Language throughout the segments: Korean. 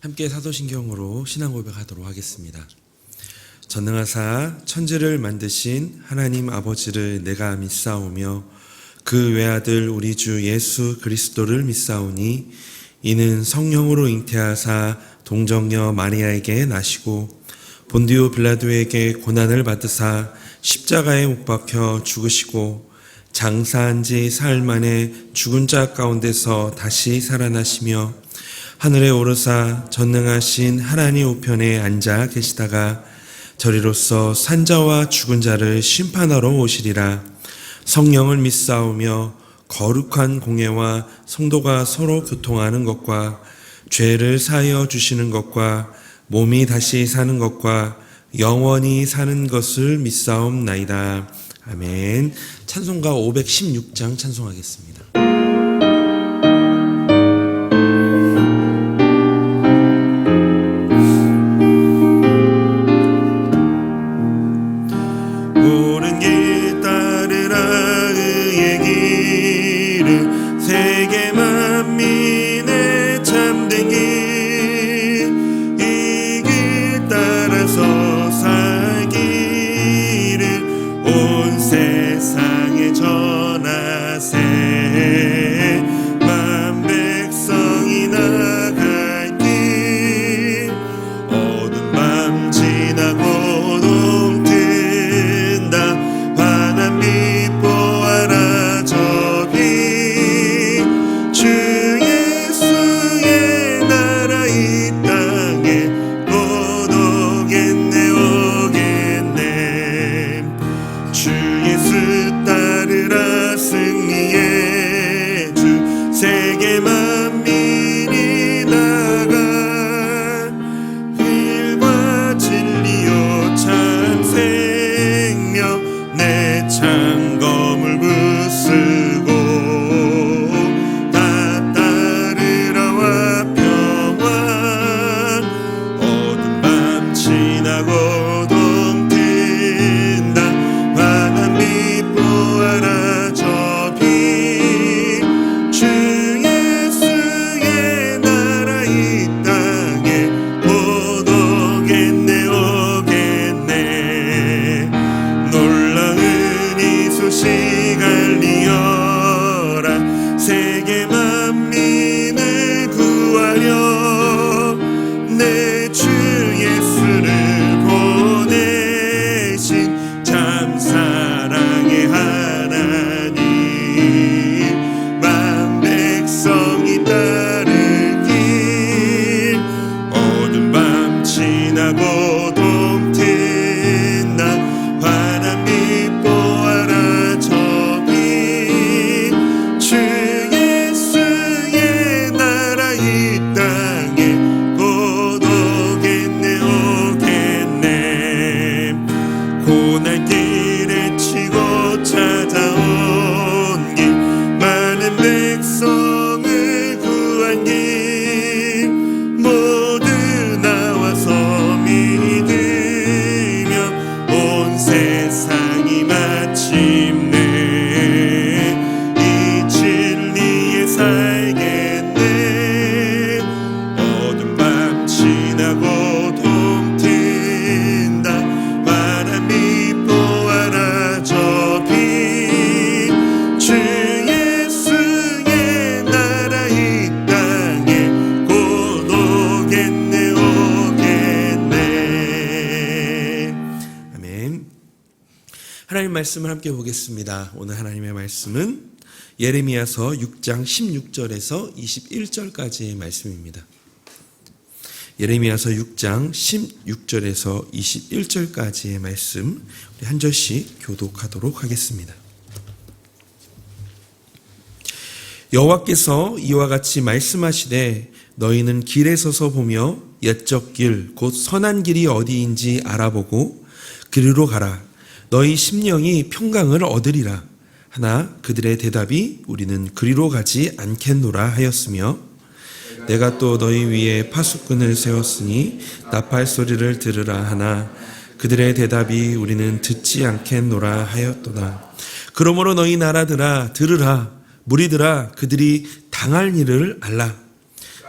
함께 사도신경으로 신앙 고백하도록 하겠습니다. 전능하사 천지를 만드신 하나님 아버지를 내가 믿사오며 그 외아들 우리 주 예수 그리스도를 믿사오니 이는 성령으로 잉태하사 동정녀 마리아에게 나시고 본디오 빌라도에게 고난을 받으사 십자가에 못 박혀 죽으시고 장사한 지 사흘 만에 죽은 자 가운데서 다시 살아나시며 하늘에 오르사 전능하신 하나님 우편에 앉아 계시다가 저리로서 산자와 죽은 자를 심판하러 오시리라. 성령을 믿사오며 거룩한 공예와 성도가 서로 교통하는 것과 죄를 사하여 주시는 것과 몸이 다시 사는 것과 영원히 사는 것을 믿사옵나이다. 아멘. 찬송가 516장 찬송하겠습니다. 옳은 길 따르라 의의 길을 세계 만민의 참된 길 이 길 따라서 살기를 온 세상에 전하세 만 백성이 나갈 길 어두운 밤 지나고 동튼다 환한 빛 보아라 저기 주 예수의 나라 이 땅에 곧 오겠네 오겠네 주 예수 따르라 승리의 주 세계 만민이 나가 길과 진리요 참 생명 내 창검을 부수고 다 따르라와 평안 어두운 밤 지나고 동튼다 환한 빛 보아라 저기 주 예수의 나라 이 땅에 곧 오겠네 오겠네 놀라운 이 소식 알리어라 세계 만민을 구하려 내 주 예수를 보내신 참 사랑의 하나님 만 백성이 따를 길 어두운 밤 지나고 동튼다 환한 빛 보아라 저기 주 예수의 나라 이 땅에 곧 오겠네 오겠네 고난 길에 치고 찾아온 길 많은 백성을 구한 길 모두 나와서 믿으면 온 세상이 마침내 이 진리에 살겠네 어두운 밤 지나고 동튼다 환한 빛 보아라 저기 주 예수의 나라 이 땅에 곧 오겠네 오겠네 아멘. 하나님 말씀을 함께 보겠습니다. 오늘 하나님의 말씀은 예레미야서 6장 16절에서 21절까지의 말씀입니다. 예레미야서 6장 16절에서 21절까지의 말씀 우리 한 절씩 교독하도록 하겠습니다. 여호와께서 이와 같이 말씀하시되 너희는 길에 서서 보며 옛적 길 곧 선한 길이 어디인지 알아보고 그리로 가라. 너희 심령이 평강을 얻으리라. 하나 그들의 대답이 우리는 그리로 가지 않겠노라 하였으며 내가 또 너희 위에 파수꾼을 세웠으니 나팔 소리를 들으라 하나 그들의 대답이 우리는 듣지 않겠노라 하였도다. 그러므로 너희 나라들아 들으라 무리들아 그들이 당할 일을 알라.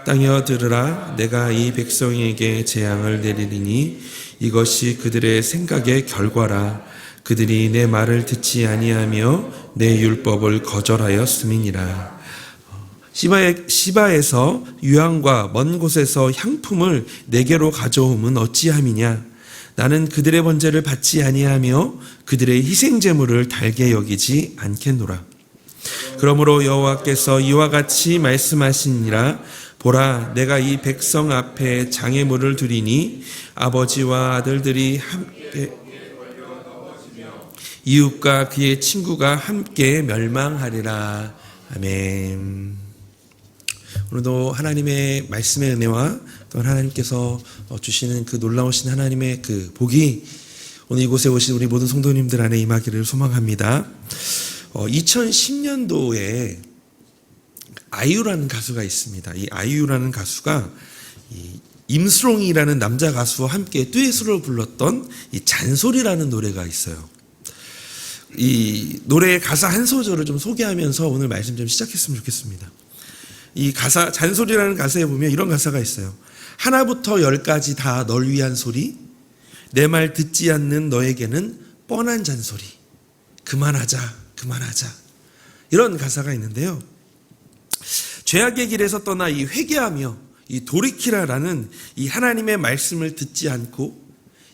땅이여 들으라. 내가 이 백성에게 재앙을 내리리니 이것이 그들의 생각의 결과라. 그들이 내 말을 듣지 아니하며 내 율법을 거절하였음이니라. 시바에서 유황과 먼 곳에서 향품을 내게로 가져옴은 어찌함이냐. 나는 그들의 번제를 받지 아니하며 그들의 희생제물을 달게 여기지 않겠노라. 그러므로 여호와께서 이와 같이 말씀하시니라. 보라, 내가 이 백성 앞에 장애물을 두리니 아버지와 아들들이 함께 이웃과 그의 친구가 함께 멸망하리라. 아멘. 오늘도 하나님의 말씀의 은혜와 또 하나님께서 주시는 그 놀라우신 하나님의 그 복이 오늘 이곳에 오신 우리 모든 성도님들 안에 임하기를 소망합니다. 2010년도에 아이유라는 가수가 있습니다. 이 아이유라는 가수가 임수롱이라는 남자 가수와 함께 듀엣으로 불렀던 이 잔소리라는 노래가 있어요. 이 노래의 가사 한 소절을 좀 소개하면서 오늘 말씀 좀 시작했으면 좋겠습니다. 이 가사, 잔소리라는 가사에 보면 이런 가사가 있어요. 하나부터 열까지 다 널 위한 소리, 내 말 듣지 않는 너에게는 뻔한 잔소리, 그만하자, 그만하자. 이런 가사가 있는데요. 죄악의 길에서 떠나 이 회개하며 이 돌이키라라는 이 하나님의 말씀을 듣지 않고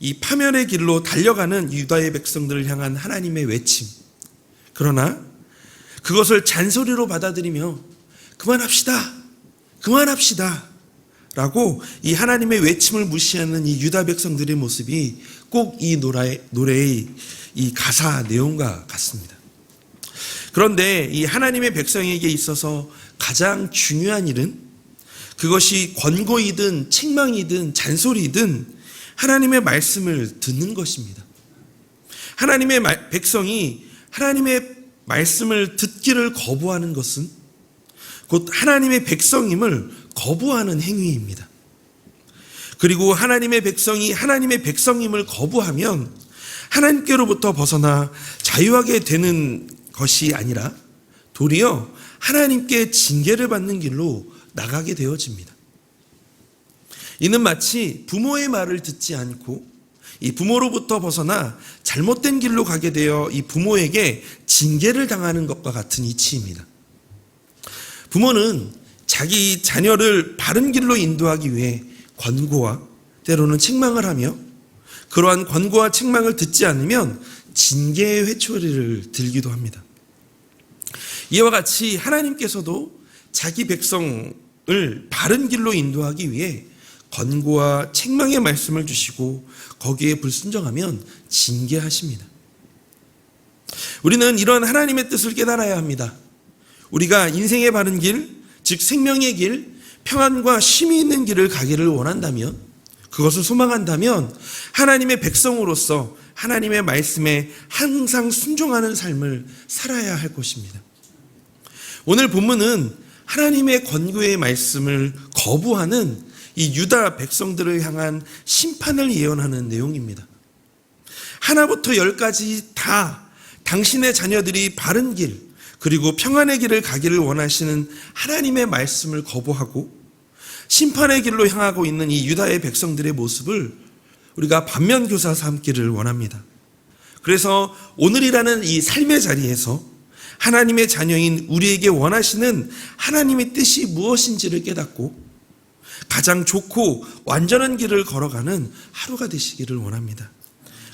이 파멸의 길로 달려가는 유다의 백성들을 향한 하나님의 외침. 그러나 그것을 잔소리로 받아들이며 그만합시다, 그만합시다 라고 이 하나님의 외침을 무시하는 이 유다 백성들의 모습이 꼭 이 노래의 이 가사 내용과 같습니다. 그런데 이 하나님의 백성에게 있어서 가장 중요한 일은 그것이 권고이든 책망이든 잔소리든 하나님의 말씀을 듣는 것입니다. 하나님의 백성이 하나님의 말씀을 듣기를 거부하는 것은 곧 하나님의 백성임을 거부하는 행위입니다. 그리고 하나님의 백성이 하나님의 백성임을 거부하면 하나님께로부터 벗어나 자유하게 되는 것이 아니라 도리어 하나님께 징계를 받는 길로 나가게 되어집니다. 이는 마치 부모의 말을 듣지 않고 이 부모로부터 벗어나 잘못된 길로 가게 되어 이 부모에게 징계를 당하는 것과 같은 이치입니다. 부모는 자기 자녀를 바른 길로 인도하기 위해 권고와 때로는 책망을 하며 그러한 권고와 책망을 듣지 않으면 징계의 회초리를 들기도 합니다. 이와 같이 하나님께서도 자기 백성을 바른 길로 인도하기 위해 권고와 책망의 말씀을 주시고 거기에 불순종하면 징계하십니다. 우리는 이런 하나님의 뜻을 깨달아야 합니다. 우리가 인생의 바른 길, 즉 생명의 길, 평안과 쉼이 있는 길을 가기를 원한다면, 그것을 소망한다면 하나님의 백성으로서 하나님의 말씀에 항상 순종하는 삶을 살아야 할 것입니다. 오늘 본문은 하나님의 권고의 말씀을 거부하는 이 유다 백성들을 향한 심판을 예언하는 내용입니다. 하나부터 열까지 다 당신의 자녀들이 바른 길 그리고 평안의 길을 가기를 원하시는 하나님의 말씀을 거부하고 심판의 길로 향하고 있는 이 유다의 백성들의 모습을 우리가 반면교사 삼기를 원합니다. 그래서 오늘이라는 이 삶의 자리에서 하나님의 자녀인 우리에게 원하시는 하나님의 뜻이 무엇인지를 깨닫고 가장 좋고 완전한 길을 걸어가는 하루가 되시기를 원합니다.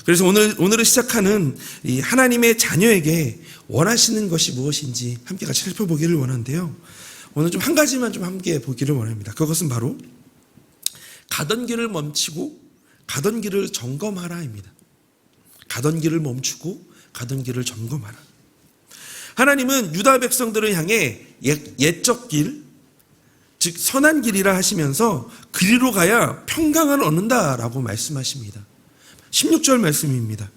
그래서 오늘을 시작하는 이 하나님의 자녀에게 원하시는 것이 무엇인지 함께 같이 살펴보기를 원하는데요. 오늘 좀 한 가지만 좀 함께 보기를 원합니다. 그것은 바로 가던 길을 멈추고 가던 길을 점검하라입니다. 가던 길을 멈추고 가던 길을 점검하라. 하나님은 유다 백성들을 향해 옛적 길, 즉 선한 길이라 하시면서 그리로 가야 평강을 얻는다라고 말씀하십니다. 16절 말씀입니다.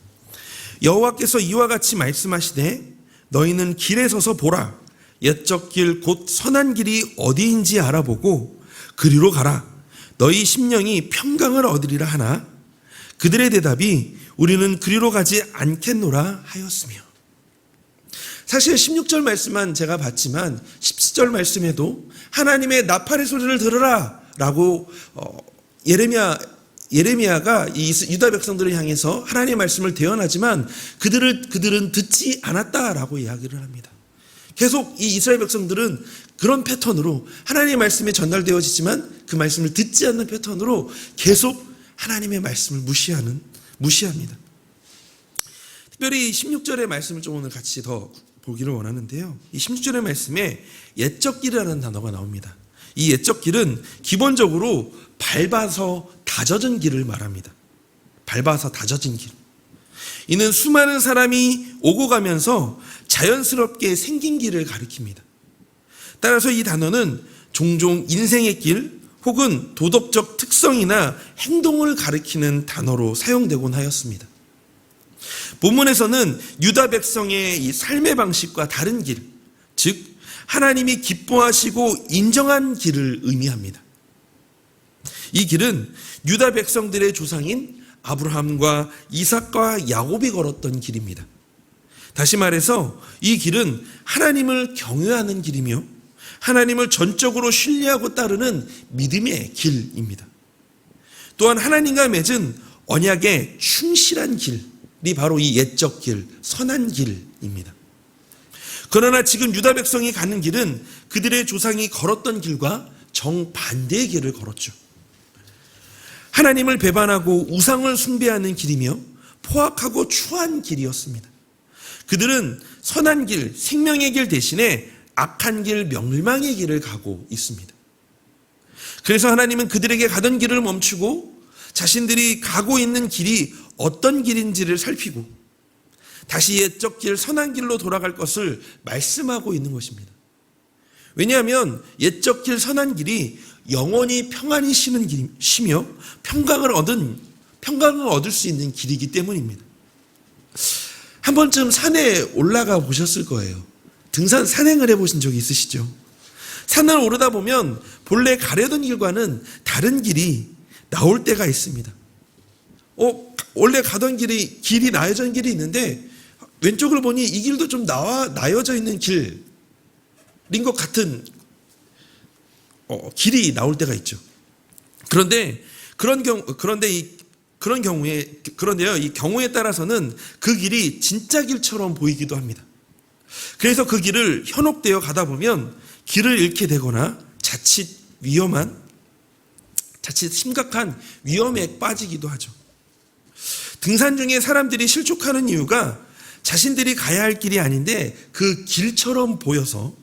여호와께서 이와 같이 말씀하시되 너희는 길에 서서 보라. 옛적 길 곧 선한 길이 어디인지 알아보고 그리로 가라. 너희 심령이 평강을 얻으리라 하나 그들의 대답이 우리는 그리로 가지 않겠노라 하였으며. 사실 16절 말씀만 제가 봤지만 17절 말씀에도 하나님의 나팔의 소리를 들으라 라고 예레미야가 이 유다 백성들을 향해서 하나님의 말씀을 대언하지만 그들은 듣지 않았다라고 이야기를 합니다. 계속 이 이스라엘 백성들은 그런 패턴으로 하나님의 말씀이 전달되어지지만 그 말씀을 듣지 않는 패턴으로 계속 하나님의 말씀을 무시합니다. 특별히 16절의 말씀을 좀 오늘 같이 더 보기를 원하는데요. 이 16절의 말씀에 옛적 길이라는 단어가 나옵니다. 이 옛적 길은 기본적으로 밟아서 다져진 길을 말합니다. 밟아서 다져진 길. 이는 수많은 사람이 오고 가면서 자연스럽게 생긴 길을 가리킵니다. 따라서 이 단어는 종종 인생의 길 혹은 도덕적 특성이나 행동을 가리키는 단어로 사용되곤 하였습니다. 본문에서는 유다 백성의 이 삶의 방식과 다른 길, 즉 하나님이 기뻐하시고 인정한 길을 의미합니다. 이 길은 유다 백성들의 조상인 아브라함과 이삭과 야곱이 걸었던 길입니다. 다시 말해서 이 길은 하나님을 경외하는 길이며 하나님을 전적으로 신뢰하고 따르는 믿음의 길입니다. 또한 하나님과 맺은 언약에 충실한 길이 바로 이 옛적 길, 선한 길입니다. 그러나 지금 유다 백성이 가는 길은 그들의 조상이 걸었던 길과 정반대의 길을 걸었죠. 하나님을 배반하고 우상을 숭배하는 길이며 포악하고 추한 길이었습니다. 그들은 선한 길, 생명의 길 대신에 악한 길, 멸망의 길을 가고 있습니다. 그래서 하나님은 그들에게 가던 길을 멈추고 자신들이 가고 있는 길이 어떤 길인지를 살피고 다시 옛적 길, 선한 길로 돌아갈 것을 말씀하고 있는 것입니다. 왜냐하면 옛적 길, 선한 길이 영원히 평안히 쉬며 평강을 얻을 수 있는 길이기 때문입니다. 한 번쯤 산에 올라가 보셨을 거예요. 등산 산행을 해보신 적이 있으시죠? 산을 오르다 보면 본래 가려던 길과는 다른 길이 나올 때가 있습니다. 원래 가던 길이 나여진 길이 있는데 왼쪽을 보니 이 길도 좀 나여져 있는 길인 것 같은 길이 나올 때가 있죠. 그런데요, 이 경우에 따라서는 그 길이 진짜 길처럼 보이기도 합니다. 그래서 그 길을 현혹되어 가다 보면 길을 잃게 되거나 자칫 심각한 위험에 빠지기도 하죠. 등산 중에 사람들이 실족하는 이유가 자신들이 가야 할 길이 아닌데 그 길처럼 보여서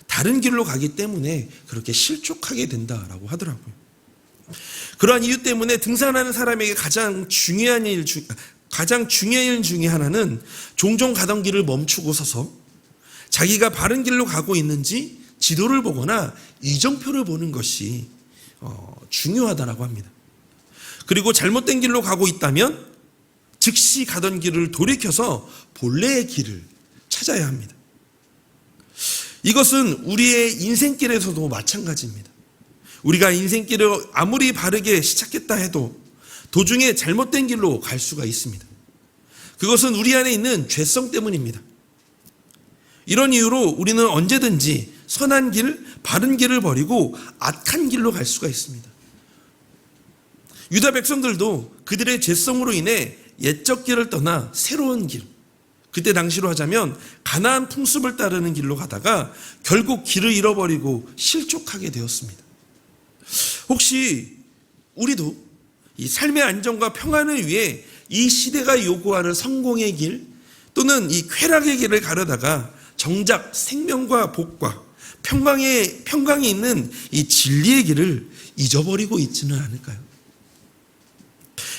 다른 길로 가기 때문에 그렇게 실족하게 된다라고 하더라고요. 그러한 이유 때문에 등산하는 사람에게 가장 중요한 일 중에 하나는 종종 가던 길을 멈추고 서서 자기가 바른 길로 가고 있는지 지도를 보거나 이정표를 보는 것이 중요하다라고 합니다. 그리고 잘못된 길로 가고 있다면 즉시 가던 길을 돌이켜서 본래의 길을 찾아야 합니다. 이것은 우리의 인생길에서도 마찬가지입니다. 우리가 인생길을 아무리 바르게 시작했다 해도 도중에 잘못된 길로 갈 수가 있습니다. 그것은 우리 안에 있는 죄성 때문입니다. 이런 이유로 우리는 언제든지 선한 길, 바른 길을 버리고 악한 길로 갈 수가 있습니다. 유다 백성들도 그들의 죄성으로 인해 옛적 길을 떠나 새로운 길, 그때 당시로 하자면 가나안 풍습을 따르는 길로 가다가 결국 길을 잃어버리고 실족하게 되었습니다. 혹시 우리도 이 삶의 안정과 평안을 위해 이 시대가 요구하는 성공의 길 또는 이 쾌락의 길을 가려다가 정작 생명과 복과 평강이 있는 이 진리의 길을 잊어버리고 있지는 않을까요?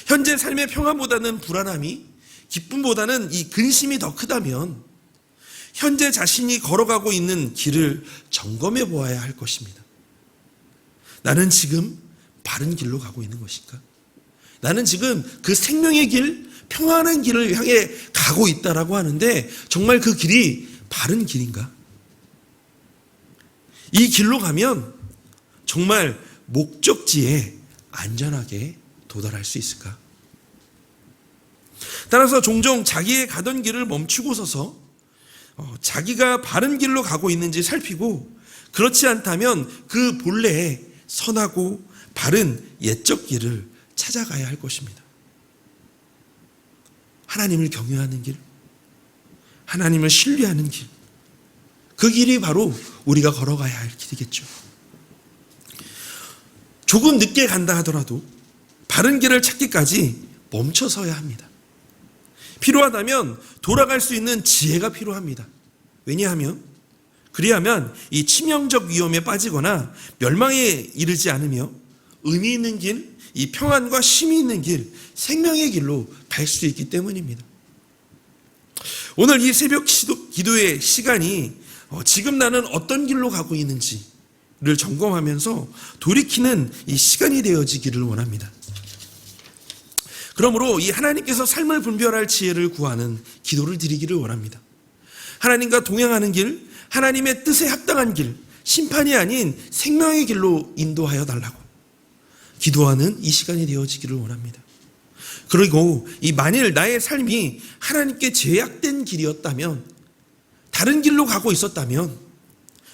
현재 삶의 평안보다는 불안함이, 기쁨보다는 이 근심이 더 크다면 현재 자신이 걸어가고 있는 길을 점검해 보아야 할 것입니다. 나는 지금 바른 길로 가고 있는 것인가? 나는 지금 그 생명의 길, 평안한 길을 향해 가고 있다라고 하는데 정말 그 길이 바른 길인가? 이 길로 가면 정말 목적지에 안전하게 도달할 수 있을까? 따라서 종종 자기의 가던 길을 멈추고 서서 자기가 바른 길로 가고 있는지 살피고, 그렇지 않다면 그 본래의 선하고 바른 옛적 길을 찾아가야 할 것입니다. 하나님을 경외하는 길, 하나님을 신뢰하는 길, 그 길이 바로 우리가 걸어가야 할 길이겠죠. 조금 늦게 간다 하더라도 바른 길을 찾기까지 멈춰서야 합니다. 필요하다면 돌아갈 수 있는 지혜가 필요합니다. 왜냐하면 그리하면 이 치명적 위험에 빠지거나 멸망에 이르지 않으며 의미 있는 길, 이 평안과 쉼이 있는 길, 생명의 길로 갈 수 있기 때문입니다. 오늘 이 새벽 기도의 시간이 지금 나는 어떤 길로 가고 있는지를 점검하면서 돌이키는 이 시간이 되어지기를 원합니다. 그러므로 이 하나님께서 삶을 분별할 지혜를 구하는 기도를 드리기를 원합니다. 하나님과 동행하는 길, 하나님의 뜻에 합당한 길, 심판이 아닌 생명의 길로 인도하여 달라고 기도하는 이 시간이 되어지기를 원합니다. 그리고 이 만일 나의 삶이 하나님께 제약된 길이었다면, 다른 길로 가고 있었다면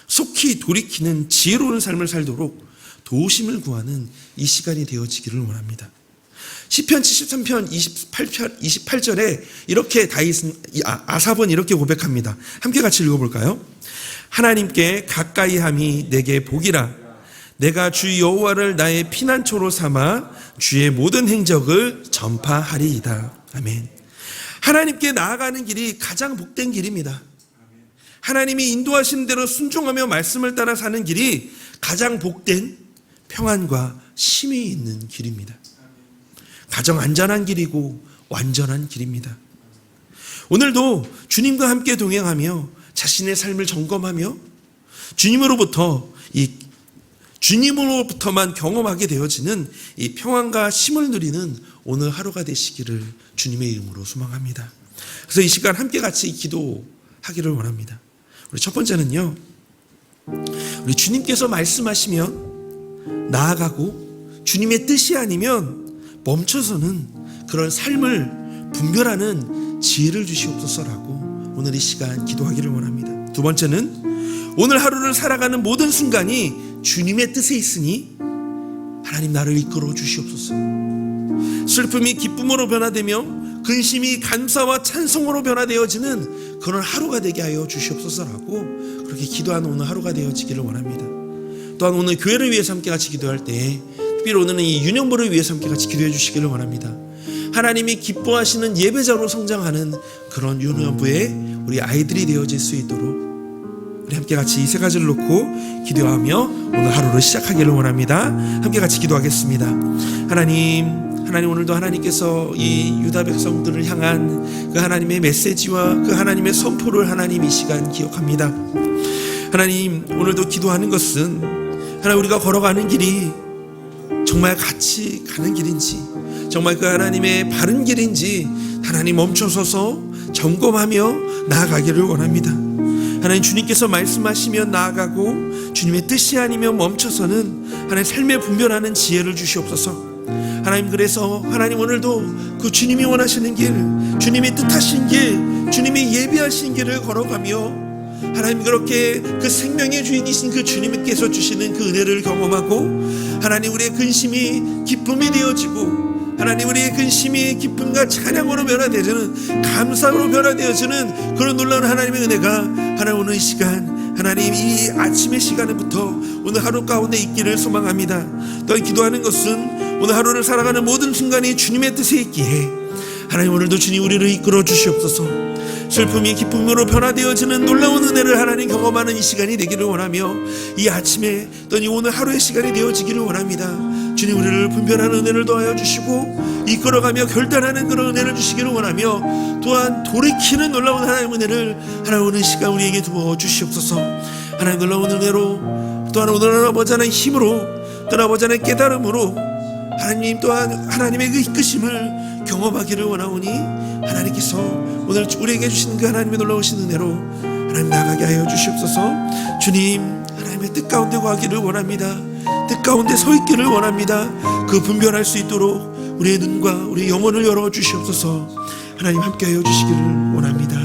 속히 돌이키는 지혜로운 삶을 살도록 도우심을 구하는 이 시간이 되어지기를 원합니다. 시편 73편 28절에 이렇게 아삽은 이렇게 고백합니다. 함께 같이 읽어볼까요? 하나님께 가까이함이 내게 복이라. 내가 주 여호와를 나의 피난처로 삼아 주의 모든 행적을 전파하리이다. 아멘. 하나님께 나아가는 길이 가장 복된 길입니다. 하나님이 인도하시는 대로 순종하며 말씀을 따라 사는 길이 가장 복된 평안과 쉼이 있는 길입니다. 가장 안전한 길이고 완전한 길입니다. 오늘도 주님과 함께 동행하며 자신의 삶을 점검하며 주님으로부터만 경험하게 되어지는 이 평안과 쉼을 누리는 오늘 하루가 되시기를 주님의 이름으로 소망합니다. 그래서 이 시간 함께 같이 기도하기를 원합니다. 우리 첫 번째는요, 우리 주님께서 말씀하시면 나아가고 주님의 뜻이 아니면 멈춰서는 그런 삶을 분별하는 지혜를 주시옵소서라고 오늘 이 시간 기도하기를 원합니다. 두 번째는 오늘 하루를 살아가는 모든 순간이 주님의 뜻에 있으니 하나님 나를 이끌어 주시옵소서. 슬픔이 기쁨으로 변화되며 근심이 감사와 찬송으로 변화되어지는 그런 하루가 되게 하여 주시옵소서라고 그렇게 기도하는 오늘 하루가 되어지기를 원합니다. 또한 오늘 교회를 위해서 함께 같이 기도할 때, 특별히 오늘은 이 유년부를 위해서 함께 같이 기도해 주시기를 원합니다. 하나님이 기뻐하시는 예배자로 성장하는 그런 유년부의 우리 아이들이 되어질 수 있도록 우리 함께 같이 이 세 가지를 놓고 기도하며 오늘 하루를 시작하기를 원합니다. 함께 같이 기도하겠습니다. 하나님 오늘도 하나님께서 이 유다 백성들을 향한 그 하나님의 메시지와 그 하나님의 선포를 하나님 이 시간 기억합니다. 하나님, 오늘도 기도하는 것은 하나님 우리가 걸어가는 길이 정말 같이 가는 길인지, 정말 그 하나님의 바른 길인지 하나님 멈춰서서 점검하며 나아가기를 원합니다. 하나님, 주님께서 말씀하시면 나아가고 주님의 뜻이 아니면 멈춰서는 하나님 삶에 분별하는 지혜를 주시옵소서. 하나님, 그래서 하나님 오늘도 그 주님이 원하시는 길, 주님이 뜻하신 길, 주님이 예비하신 길을 걸어가며 하나님 그렇게 그 생명의 주인이신 그 주님께서 주시는 그 은혜를 경험하고 하나님 우리의 근심이 기쁨이 되어지고 하나님 우리의 근심이 기쁨과 찬양으로 변화되어지는 감사로 변화되어지는 그런 놀라운 하나님의 은혜가 하나님 오늘 이 시간 하나님 이 아침의 시간부터 오늘 하루 가운데 있기를 소망합니다. 또한 기도하는 것은 오늘 하루를 살아가는 모든 순간이 주님의 뜻에 있기에 하나님 오늘도 주님 우리를 이끌어 주시옵소서. 슬픔이 기쁨으로 변화되어지는 놀라운 은혜를 하나님 경험하는 이 시간이 되기를 원하며 이 아침에 또는 이 오늘 하루의 시간이 되어지기를 원합니다. 주님 우리를 분별하는 은혜를 더하여 주시고 이끌어가며 결단하는 그런 은혜를 주시기를 원하며 또한 돌이키는 놀라운 하나님의 은혜를 하나님 오늘 시간 우리에게 두어 주시옵소서. 하나님 놀라운 은혜로 또한 오늘 아버지 하나님의 힘으로 또한 아버지 하나님의 깨달음으로 하나님 또한 하나님의 그 이끄심을 경험하기를 원하오니 하나님께서 오늘 우리에게 주시는 그 하나님의 놀라우신 은혜로 하나님 나가게 하여 주시옵소서. 주님 하나님의 뜻 가운데 거하기를 원합니다. 뜻 가운데 서 있기를 원합니다. 그 분별할 수 있도록 우리의 눈과 우리의 영혼을 열어 주시옵소서. 하나님 함께 하여 주시기를 원합니다.